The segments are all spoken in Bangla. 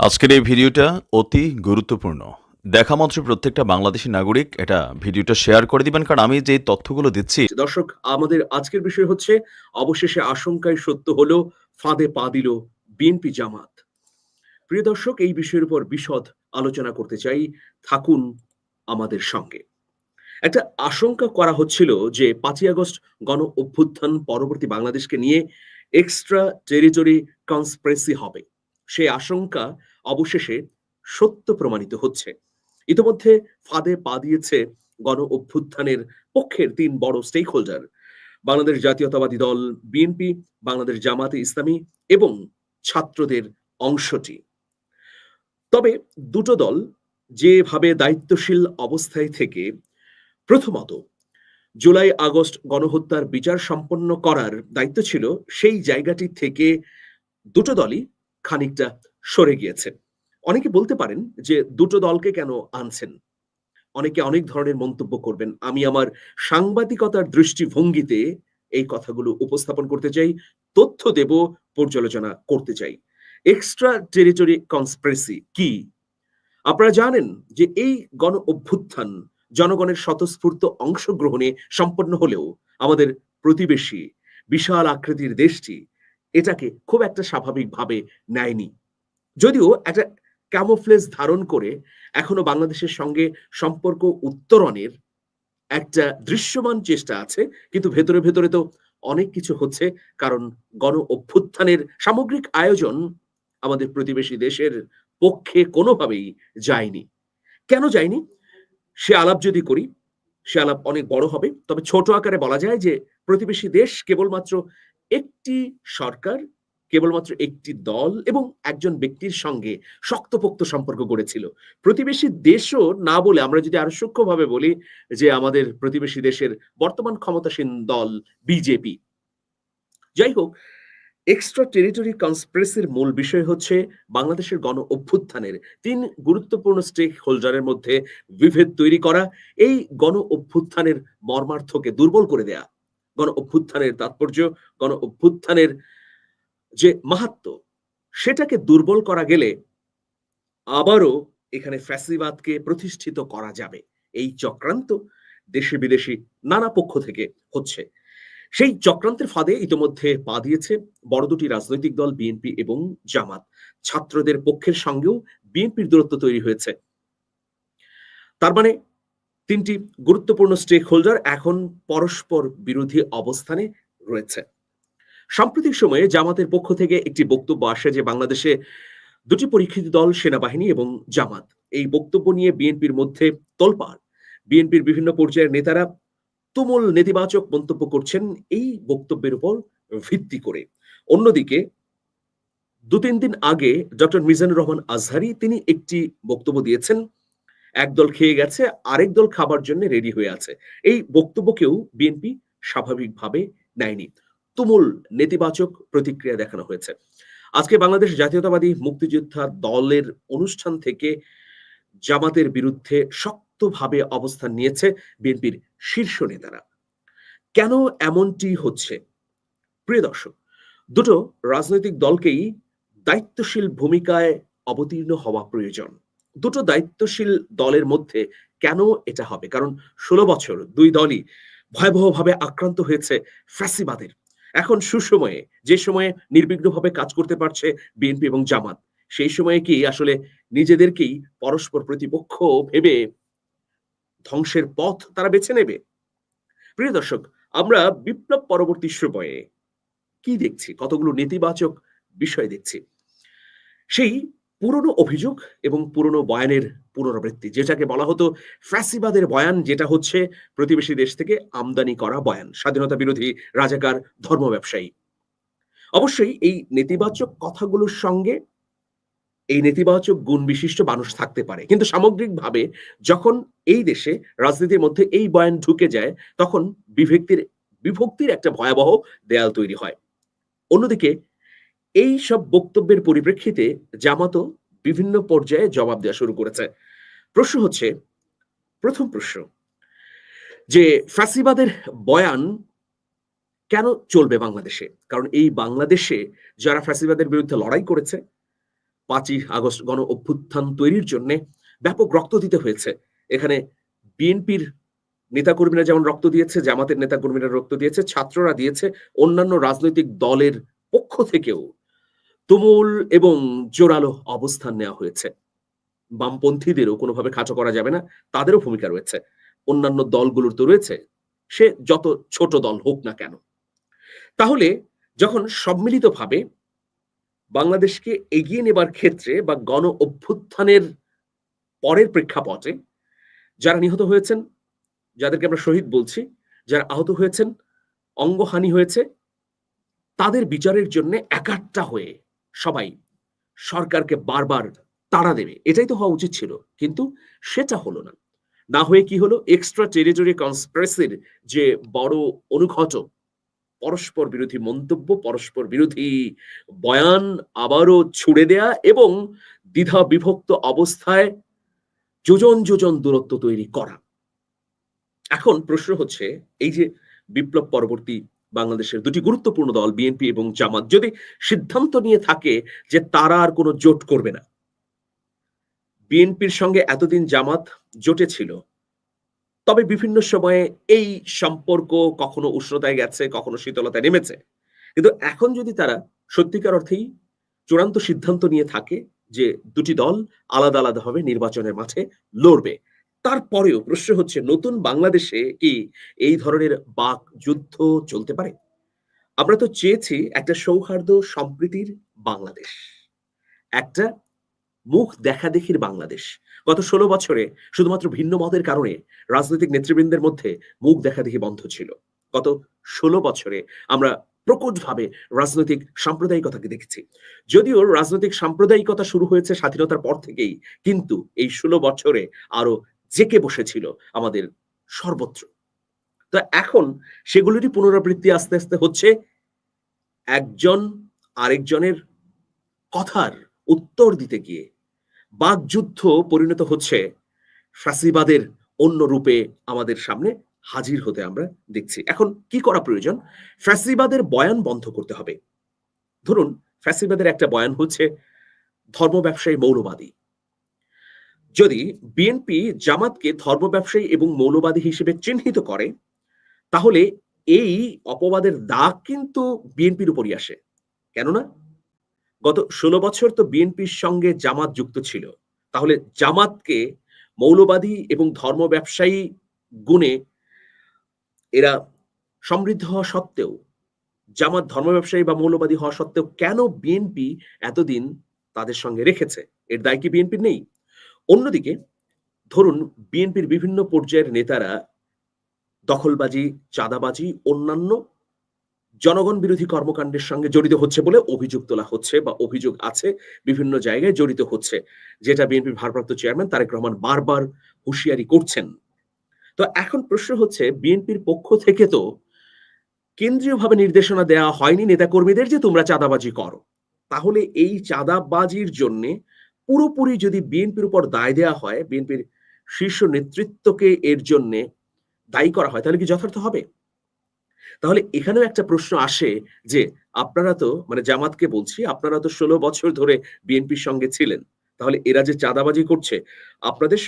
আজকের এই ভিডিওটা অতি গুরুত্বপূর্ণ। দেখামাত্র প্রত্যেকটা বাংলাদেশী নাগরিক এটা ভিডিওটা শেয়ার করে দিবেন, কারণ আমি যে তথ্যগুলো দিচ্ছি। দর্শক, আমাদের আজকের বিষয় হচ্ছে অবশেষে আশঙ্কায় সত্য হলো, ফাঁদে পা দিল বিএনপি জামাত। প্রিয় দর্শক, এই বিষয়ের উপর বিশদ আলোচনা করতে চাই। থাকুন আমাদের সঙ্গে। একটা আশঙ্কা করা হচ্ছিল যে ৫ই আগস্ট গণ অভ্যুত্থান পরবর্তী বাংলাদেশকে নিয়ে এক্সট্রা টেরিটরি কনস্পিরেসি হবে। সেই আশঙ্কা অবশেষে সত্য প্রমাণিত হচ্ছে। ইতোমধ্যে ফাঁদে পা দিয়েছে গণ অভ্যুত্থানের পক্ষের ৩ বড় স্টেক হোল্ডার। বাংলাদেশ জাতীয়তাবাদী দল বিএনপি, বাংলাদেশ জামাতে ইসলামী এবং ছাত্রদের অংশটি। তবে দুটো দল যেভাবে দায়িত্বশীল অবস্থায় থেকে প্রথমত জুলাই আগস্ট গণহত্যার বিচার সম্পন্ন করার দায়িত্ব ছিল, সেই জায়গাটি থেকে দুটো দলই খানিকটা সরে গিয়েছে। অনেকে বলতে পারেন যে দুটো দলকে কেন আনছেন? অনেকে অনেক ধরনের মন্তব্য করবেন। আমি আমার সাংবাদিকতার দৃষ্টিভঙ্গিতে এই কথাগুলো উপস্থাপন করতে চাই, তথ্য দেব, পর্যালোচনা করতে চাই। এক্সট্রা টেরিটরি কনস্পিরেসি কি? আপনারা জানেন যে এই গণ অভ্যুত্থান জনগণের স্বতঃস্ফূর্ত অংশগ্রহণে সম্পন্ন হলেও আমাদের প্রতিবেশী বিশাল আকৃতির দেশটি এটাকে খুব একটা স্বাভাবিকভাবে নেয়নি। যদিও একটা ক্যামোফ্লেজ ধারণ করে এখনো বাংলাদেশের সঙ্গে সম্পর্ক উত্তরণের একটা দৃশ্যমান চেষ্টা আছে। কিন্তু ভেতরে, ভেতরে তো অনেক কিছু হচ্ছে। কারণ গণ অভ্যুত্থানের সামগ্রিক আয়োজন আমাদের প্রতিবেশী দেশের পক্ষে কোনোভাবেই যায়নি। কেন যায়নি? সে আলাপ যদি করি, সে আলাপ অনেক বড় হবে। তবে ছোট আকারে বলা যায় যে প্রতিবেশী দেশ কেবলমাত্র একটি সরকার, কেবলমাত্র একটি দল এবং একজন ব্যক্তির সঙ্গে শক্তপোক্ত সম্পর্ক গড়েছিল। প্রতিবেশী দেশও না বলে আমরা যদি আরো সূক্ষ্মভাবে বলি যে আমাদের প্রতিবেশী দেশের বর্তমান ক্ষমতাসীন দল বিজেপি। যাই হোক, এক্সট্রা টেরিটরি কনস্পিরেসির মূল বিষয় হচ্ছে বাংলাদেশের গণ অভ্যুত্থানের ৩ গুরুত্বপূর্ণ স্টেক হোল্ডারের মধ্যে বিভেদ তৈরি করা, এই গণ অভ্যুত্থানের মর্মার্থকে দুর্বল করে দেয়া। গণ অভ্যুত্থানের তাৎপর্য, গণ অভ্যুত্থানের যে মাহাত্ম্য, সেটাকে দুর্বল করা গেলে আবারও এখানে ফ্যাসিবাদকে প্রতিষ্ঠিত করা যাবে। এই চক্রান্ত দেশে বিদেশি নানা পক্ষ থেকে হচ্ছে। সেই চক্রান্তের ফাঁদে ইতোমধ্যে পা দিয়েছে বড় দুটি রাজনৈতিক দল বিএনপি এবং জামাত। ছাত্রদের পক্ষের সঙ্গেও বিএনপির দূরত্ব তৈরি হয়েছে। তার মানে ৩ টি গুরুত্বপূর্ণ স্টেক হোল্ডার এখন পরস্পর বিরোধী অবস্থানে রয়েছে। সাম্প্রতিক সময়ে জামাতের পক্ষ থেকে একটি বক্তব্য আসে যে বাংলাদেশে ২ টি পরীক্ষিত দল সেনাবাহিনী এবং জামাত। এই বক্তব্য নিয়ে বিএনপির মধ্যে তোলপাড়। বিএনপির বিভিন্ন পর্যায়ের নেতারা তুমুল নেতিবাচক মন্তব্য করছেন এই বক্তব্যের উপর ভিত্তি করে। অন্যদিকে ২-৩ দিন আগে ডক্টর মিজানুর রহমান আজহারী তিনি একটি বক্তব্য দিয়েছেন। একদল খেয়ে গেছে, আরেক দল খাবার জন্য রেডি হয়ে আছে। এই বক্তব্যকেও বিএনপি স্বাভাবিকভাবে নেয়নি। তুমুল নেতিবাচক প্রতিক্রিয়া দেখানো হয়েছে। আজকে বাংলাদেশ জাতীয়তাবাদী মুক্তিযোদ্ধা দলের অনুষ্ঠান থেকে জামাতের বিরুদ্ধে শক্তভাবে অবস্থান নিয়েছে বিএনপির শীর্ষ নেতারা। কেন এমনটি হচ্ছে? প্রিয় দর্শক, দুটো রাজনৈতিক দলকেই দায়িত্বশীল ভূমিকায় অবতীর্ণ হওয়া প্রয়োজন। দুটো দায়িত্বশীল দলের মধ্যে কেন এটা হবে? কারণ ১৬ বছর ২ দলই ভয়াবহভাবে আক্রান্ত হয়েছে ফ্যাসিবাদের। এখন সুসময়ে, যে সময়ে নির্বিঘ্নভাবে কাজ করতে পারছে বিএনপি এবং জামাত, সেই সময়ে কি আসলে নিজেদেরকেই পরস্পর প্রতিপক্ষ ভেবে ধ্বংসের পথ তারা বেছে নেবে? প্রিয় দর্শক, আমরা বিপ্লব পরবর্তী সময়ে কি দেখছি? কতগুলো নেতিবাচক বিষয় দেখছি। সেই পুরনো অভিযোগ এবং পুরনো বয়ানের পুনরাবৃত্তি, যেটাকে বলা হতো ফ্যাসিবাদের বয়ান, যেটা হচ্ছে প্রতিবেশী দেশ থেকে আমদানি করা বয়ান, স্বাধীনতা বিরোধী রাজাকার ধর্ম ব্যবসায়ী। অবশ্যই এই নেতিবাচক কথাগুলোর সঙ্গে এই নেতিবাচক গুণ বিশিষ্ট মানুষ থাকতে পারে। কিন্তু সামগ্রিকভাবে যখন এই দেশে রাজনীতির মধ্যে এই বয়ান ঢুকে যায়, তখন বিভক্তির একটা ভয়াবহ দেয়াল তৈরি হয়। অন্যদিকে এই সব বক্তব্যের পরিপ্রেক্ষিতে জামাতও বিভিন্ন পর্যায়ে জবাব দেওয়া শুরু করেছে। প্রশ্ন হচ্ছে, ১ম প্রশ্ন যে ফ্যাসিবাদের বয়ান কেন চলবে বাংলাদেশে? কারণ এই বাংলাদেশে যারা ফ্যাসিবাদের বিরুদ্ধে লড়াই করেছে, 5ই আগস্ট গণ অভ্যুত্থান তৈরির জন্যে ব্যাপক রক্ত দিতে হয়েছে। এখানে বিএনপির নেতাকর্মীরা যেমন রক্ত দিয়েছে, জামাতের নেতাকর্মীরা রক্ত দিয়েছে, ছাত্ররা দিয়েছে, অন্যান্য রাজনৈতিক দলের পক্ষ থেকেও তুমুল এবং জোরালো অবস্থান নেওয়া হয়েছে। বামপন্থীদেরও কোনোভাবে খাটো করা যাবে না, তাদেরও ভূমিকা রয়েছে। অন্যান্য দলগুলোর তো রয়েছে, সে যত ছোট দল হোক না কেন। তাহলে যখন সম্মিলিতভাবে বাংলাদেশকে এগিয়ে নেবার ক্ষেত্রে বা গণ অভ্যুত্থানের পরের প্রেক্ষাপটে যারা নিহত হয়েছেন, যাদেরকে আমরা শহীদ বলছি, যারা আহত হয়েছেন, অঙ্গহানি হয়েছে, তাদের বিচারের জন্য একাট্টা হয়ে সবাই সরকারকে বারবার তাড়া দেবে। এটাই তো হওয়া উচিত ছিল। কিন্তু সেটা হলো না। না হয়ে কি হলো? এক্সট্রা টেরিটরি কনস্পিরেসির যে বড় অনুঘটক, পরস্পর বিরোধী মন্তব্য, পরস্পর বিরোধী বয়ান আবারও ছুড়ে দেয়া এবং দ্বিধা বিভক্ত অবস্থায় যোজন, যোজন দূরত্ব তৈরি করা। এখন প্রশ্ন হচ্ছে এই যে বিপ্লব পরবর্তী বাংলাদেশের দুটি গুরুত্বপূর্ণ দল বিএনপি এবং জামাত যদি সিদ্ধান্ত নিয়ে থাকে যে তারা আর কোনো জোট করবে না। বিএনপির সঙ্গে এতদিন জামাত জোটে ছিল। তবে বিভিন্ন সময়ে এই সম্পর্ক কখনো উষ্ণতায় গেছে, কখনো শীতলতায় নেমেছে। কিন্তু এখন যদি তারা সত্যিকার অর্থেই চূড়ান্ত সিদ্ধান্ত নিয়ে থাকে যে দুটি দল আলাদা আলাদাভাবে নির্বাচনের মাঠে লড়বে, তারপরেও প্রশ্ন হচ্ছে নতুন বাংলাদেশে কি এই ধরনের বাকযুদ্ধ চলতে পারে? আমরা তো চেয়েছি একটা সৌহার্দ্য সম্প্রীতির বাংলাদেশ, একটা মুখ দেখাদেখির বাংলাদেশ। গত ১৬ বছরে শুধুমাত্র ভিন্ন মতের কারণে রাজনৈতিক নেতৃবৃন্দের মধ্যে মুখ দেখাদেখি বন্ধ ছিল। গত ১৬ বছরে আমরা প্রকটভাবে রাজনৈতিক সাম্প্রদায়িকতাকে দেখেছি। যদিও রাজনৈতিক সাম্প্রদায়িকতা শুরু হয়েছে স্বাধীনতার পর থেকেই, কিন্তু এই ১৬ বছরে আরো জেঁকে বসেছিল আমাদের সর্বত্র। তো এখন সেগুলোরই পুনরাবৃত্তি আস্তে, আস্তে হচ্ছে। একজন আরেকজনের কথার উত্তর দিতে গিয়ে বাকযুদ্ধ পরিণত হচ্ছে ফ্যাসিবাদের অন্য রূপে আমাদের সামনে হাজির হতে আমরা দেখছি। এখন কি করা প্রয়োজন? ফ্যাসিবাদের বয়ান বন্ধ করতে হবে। ধরুন ফ্যাসিবাদের একটা বয়ান হচ্ছে ধর্ম ব্যবসায়ী মৌলবাদী। যদি বিএনপি জামাতকে ধর্ম ব্যবসায়ী এবং মৌলবাদী হিসেবে চিহ্নিত করে, তাহলে এই অপবাদের দাগ কিন্তু বিএনপির উপরই আসে। কেননা গত ১৬ বছর তো বিএনপির সঙ্গে জামাত যুক্ত ছিল। তাহলে জামাতকে মৌলবাদী এবং ধর্ম ব্যবসায়ী গুণে এরা সমৃদ্ধ হওয়া সত্ত্বেও, জামাত ধর্ম ব্যবসায়ী বা মৌলবাদী হওয়া সত্ত্বেও কেন বিএনপি এতদিন তাদের সঙ্গে রেখেছে? এর দায় কি বিএনপির নেই? অন্যদিকে ধরুন বিএনপির বিভিন্ন পর্যায়ের নেতারা দখলবাজি, চাঁদাবাজি, অন্যান্য জনগণ বিরোধী কর্মকাণ্ডের সঙ্গে জড়িত হচ্ছে বলে অভিযোগ তোলা হচ্ছে বা অভিযোগ আছে, বিভিন্ন জায়গায় জড়িত হচ্ছে। যেটা বিএনপির ভারপ্রাপ্ত চেয়ারম্যান তারেক রহমান বারবার হুঁশিয়ারি করছেন। তো এখন প্রশ্ন হচ্ছে বিএনপির পক্ষ থেকে তো কেন্দ্রীয়ভাবে নির্দেশনা দেওয়া হয়নি নেতাকর্মীদের যে তোমরা চাঁদাবাজি করো। তাহলে এই চাঁদাবাজির জন্যে পুরোপুরি যদি বিএনপির উপর দায় দেওয়া হয়, বিএনপির শীর্ষ নেতৃত্বকে এর জন্যে দায়ী করা হয়, তাহলে কি যথার্থ হবে? তাহলে এখানেও একটা প্রশ্ন আসে যে আপনারা তো মানে জামাতকে বলছি, আপনারা তো ১৬ বছর ধরে বিএনপির সঙ্গে ছিলেন। তাহলে এরা যে চাঁদাবাজি করছে, আপনাদের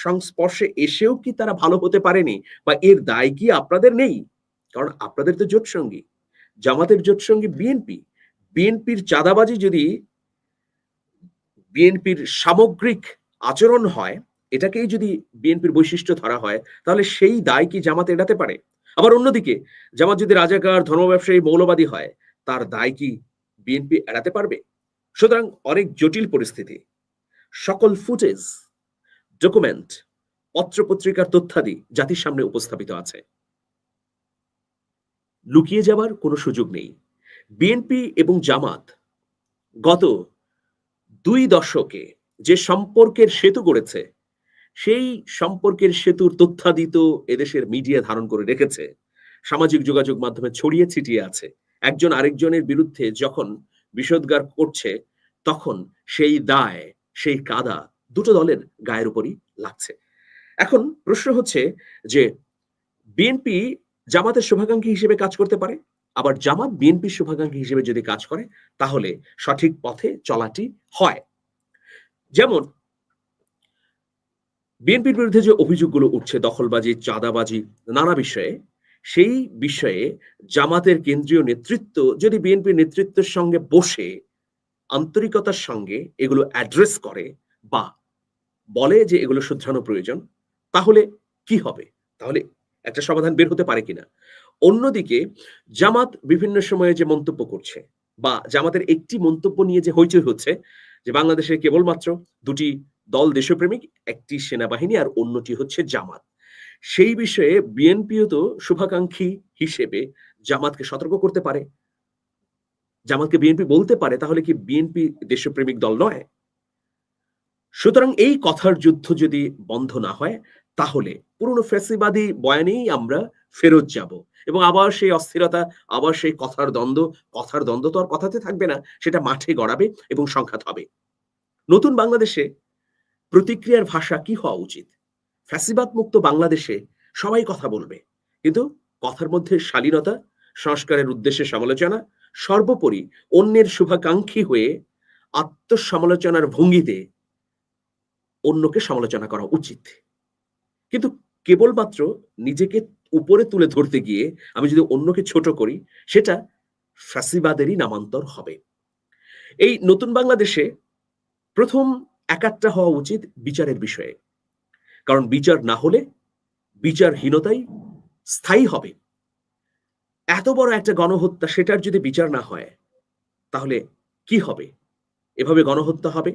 সংস্পর্শে এসেও কি তারা ভালো হতে পারেনি? বা এর দায় কি আপনাদের নেই? কারণ আপনাদের তো জোটসঙ্গী। জামাতের জোটসঙ্গী বিএনপি। বিএনপির চাঁদাবাজি যদি বিএনপির সামগ্রিক আচরণ হয়, এটাকেই যদি বিএনপির বৈশিষ্ট্য ধরা হয়, তাহলে সেই দায় কি জামাত এড়াতে পারে? আবার অন্যদিকে জামাত যদি রাজাকার, ধর্ম ব্যবসায়ী, মৌলবাদী হয়, তার দায় কি বিএনপি এড়াতে পারবে? সুতরাং অনেক জটিল পরিস্থিতি। সকল ফুটেজ, ডকুমেন্ট, পত্র-পত্রিকার তথ্যাদি জাতির সামনে উপস্থাপিত আছে। লুকিয়ে যাবার কোনো সুযোগ নেই। বিএনপি এবং জামাত গত ২ দশকে যে সম্পর্কের সেতু গড়েছে, সেই সম্পর্কের সেতুর তথ্যাদি তো এদেশের মিডিয়া ধারণ করে রেখেছে। সামাজিক যোগাযোগ মাধ্যমে ছড়িয়ে ছিটিয়ে আছে। একজন আরেকজনের বিরুদ্ধে যখন বিষোদ্গার করছে, তখন সেই দায়, সেই কাদা দুটো দলের গায়ের উপরই লাগছে। এখন প্রশ্ন হচ্ছে যে বিএনপি জামাতের শুভাকাঙ্ক্ষী হিসেবে কাজ করতে পারে। আবার জামাত বিএনপির শুভাকাঙ্ক্ষী হিসেবে যদি কাজ করে তাহলে সঠিক পথে চলাটি হয়। যেমন বিএনপির বিরুদ্ধে যে অভিযোগগুলো উঠছে দখলবাজি, চাঁদাবাজি, নানা বিষয়ে, সেই বিষয়ে জামাতের কেন্দ্রীয় নেতৃত্ব যদি বিএনপির নেতৃত্বের সঙ্গে বসে আন্তরিকতার সঙ্গে এগুলো অ্যাড্রেস করে বা বলে যে এগুলো শুধরানো প্রয়োজন, তাহলে কি হবে? তাহলে একটা সমাধান বের হতে পারে কিনা? অন্যদিকে জামাত বিভিন্ন সময়ে যে মন্তব্য করছে বা জামাতের একটি মন্তব্য নিয়ে যে হইচই হচ্ছে যে বাংলাদেশে কেবলমাত্র ২ টি দল দেশপ্রেমিক, একটি সেনাবাহিনী আর অন্যটি হচ্ছে জামাত। সেই বিষয়ে বিএনপিও তো শুভাকাঙ্ক্ষী হিসেবে জামাতকে সতর্ক করতে পারে। জামাতকে বিএনপি বলতে পারে তাহলে কি বিএনপি দেশপ্রেমিক দল নয়? সুতরাং এই কথার যুদ্ধ যদি বন্ধ না হয় তাহলে পুরনো ফ্যাসিবাদী বয়ানেই আমরা ফেরত যাব এবং আবার সেই অস্থিরতা, আবার সেই কথার দ্বন্দ্ব তো আর কথাতে থাকবে না, সেটা মাঠে গড়াবে এবং সংঘাত হবে। নতুন বাংলাদেশে প্রতিক্রিয়ার ভাষা কি হওয়া উচিত? ফ্যাসিবাদ মুক্ত বাংলাদেশে সবাই কথা বলবে, কিন্তু কথার মধ্যে শালীনতা, সংস্কারের উদ্দেশ্যে সমালোচনা, সর্বোপরি অন্যের শুভাকাঙ্ক্ষী হয়ে আত্মসমালোচনার ভঙ্গিতে অন্যকে সমালোচনা করা উচিত। কিন্তু কেবলমাত্র নিজেকে উপরে তুলে ধরতে গিয়ে আমি যদি অন্যকে ছোট করি, সেটা ফ্যাসিবাদেরই নামান্তর হবে। এই নতুন বাংলাদেশে ১ম একাট্টা হওয়া উচিত বিচারের বিষয়ে। কারণ বিচার না হলে বিচারহীনতাই স্থায়ী হবে। এত বড় একটা গণহত্যা, সেটার যদি বিচার না হয় তাহলে কি হবে? এভাবে গণহত্যা হবে,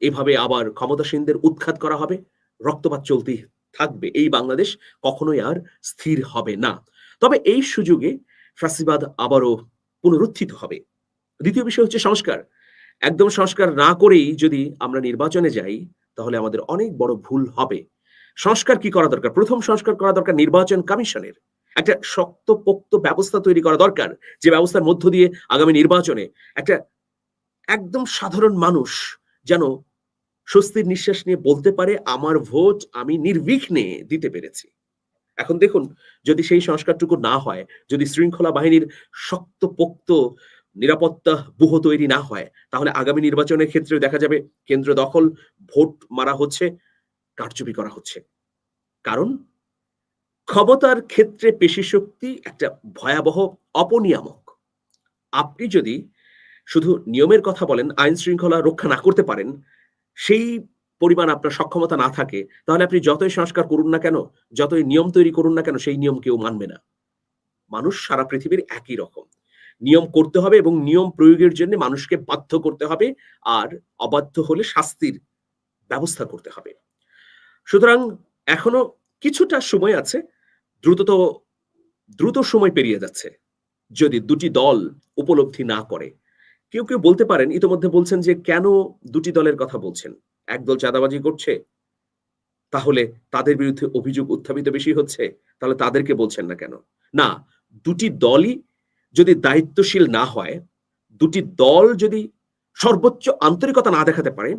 এভাবে আবার ক্ষমতাসীনদের উৎখাত করা হবে, রক্তপাত চলতেই থাকবে। এই বাংলাদেশ কখনোই আর স্থির হবে না। তবে এই সুযোগে ফ্যাসিবাদ আবারও পুনরুত্থিত হবে। দ্বিতীয় বিষয় হচ্ছে সংস্কার। একদম সংস্কার না করেই যদি আমরা নির্বাচনে যাই, তাহলে আমাদের অনেক বড় ভুল হবে। সংস্কার কি করা দরকার? ১ম সংস্কার করা দরকার নির্বাচন কমিশনের। একটা শক্তপোক্ত ব্যবস্থা তৈরি করা দরকার, যে ব্যবস্থার মধ্য দিয়ে আগামী নির্বাচনে একটা একদম সাধারণ মানুষ যেন স্বস্তির নিঃশ্বাস নিয়ে বলতে পারে, আমার ভোট আমি নির্বিঘ্নে দিতে পেরেছি। এখন দেখুন, যদি সেই সংস্কারটুকু না হয়, যদি শৃঙ্খলা বাহিনীর শক্তপোক্ত নিরাপত্তা ব্যুহ তৈরি না হয়, তাহলে আগামী নির্বাচনের ক্ষেত্রেও দেখা যাবে কেন্দ্র দখল, ভোট মারা হচ্ছে, কারচুপি করা হচ্ছে। কারণ ক্ষমতার ক্ষেত্রে পেশিশক্তি একটা ভয়াবহ অপনিয়ামক। আপনি যদি শুধু নিয়মের কথা বলেন, আইন শৃঙ্খলা রক্ষা না করতে পারেন, সেই পরিমাণ আপনার সক্ষমতা না থাকে, তাহলে আপনি যতই সংস্কার করুন না কেন, যতই নিয়ম তৈরি করুন না কেন, সেই নিয়ম কেউ মানবে না। মানুষ সারা পৃথিবীর একই রকম। নিয়ম করতে হবে এবং নিয়ম প্রয়োগের জন্য মানুষকে বাধ্য করতে হবে, আর অবাধ্য হলে শাস্তির ব্যবস্থা করতে হবে। সুতরাং এখনো কিছুটা সময় আছে। দ্রুত দ্রুত সময় পেরিয়ে যাচ্ছে। যদি ২ টি দল উপলব্ধি না করে, কেউ বলতে পারেন, ইতোমধ্যে বলছেন যে কেন ২ টি দলের কথা বলছেন? এক দল চাঁদাবাজি করছে, তাহলে তাদের বিরুদ্ধে অভিযোগ উত্থাপিত বেশি হচ্ছে, তাহলে তাদেরকে বলছেন না কেন? না, ২ টি দলই যদি দায়িত্বশীল না হয়, ২ টি দল যদি সর্বোচ্চ আন্তরিকতা না দেখাতে পারে,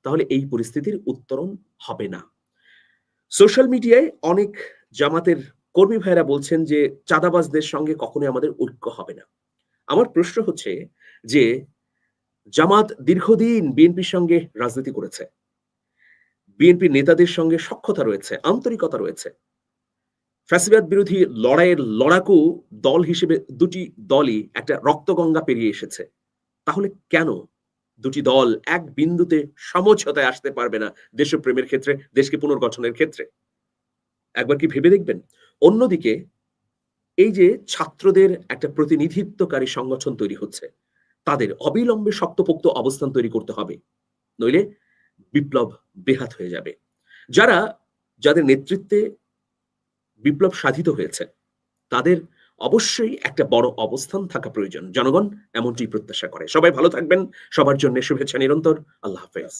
তাহলে এই পরিস্থিতির উত্তরণ হবে না। সোশ্যাল মিডিয়ায় অনেক জামাতের কর্মী ভাইরা বলছেন যে চাঁদাবাজদের সঙ্গে কখনোই আমাদের ঐক্য হবে না। আমার প্রশ্ন হচ্ছে যে জামাত দীর্ঘদিন বিএনপির সঙ্গে রাজনীতি করেছে। বিএনপির নেতাদের সঙ্গে সখ্যতা রয়েছে, আন্তরিকতা রয়েছে। ফ্যাসিবাদ বিরোধী লড়াইয়ের লড়াকু দল হিসেবে ২ টি দলই একটা রক্তগঙ্গা পেরিয়ে এসেছে। তাহলে কেন ২ টি দল এক বিন্দুতে সমঝোতায় আসতে পারবে না দেশপ্রেমের ক্ষেত্রে, দেশকে পুনর্গঠনের ক্ষেত্রে? একবার কি ভেবে দেখবেন? অন্যদিকে এই যে ছাত্রদের একটা প্রতিনিধিত্বকারী সংগঠন তৈরি হচ্ছে, তাদের অবিলম্বে শক্তপোক্ত অবস্থান তৈরি করতে হবে। নইলে বিপ্লব বেহাত হয়ে যাবে। যাদের নেতৃত্বে বিপ্লব সাধিত হয়েছে, তাদের অবশ্যই একটা বড় অবস্থান থাকা প্রয়োজন। জনগণ এমনটি প্রত্যাশা করে। সবাই ভালো থাকবেন। সবার জন্য শুভেচ্ছা নিরন্তর। আল্লাহ হাফেজ।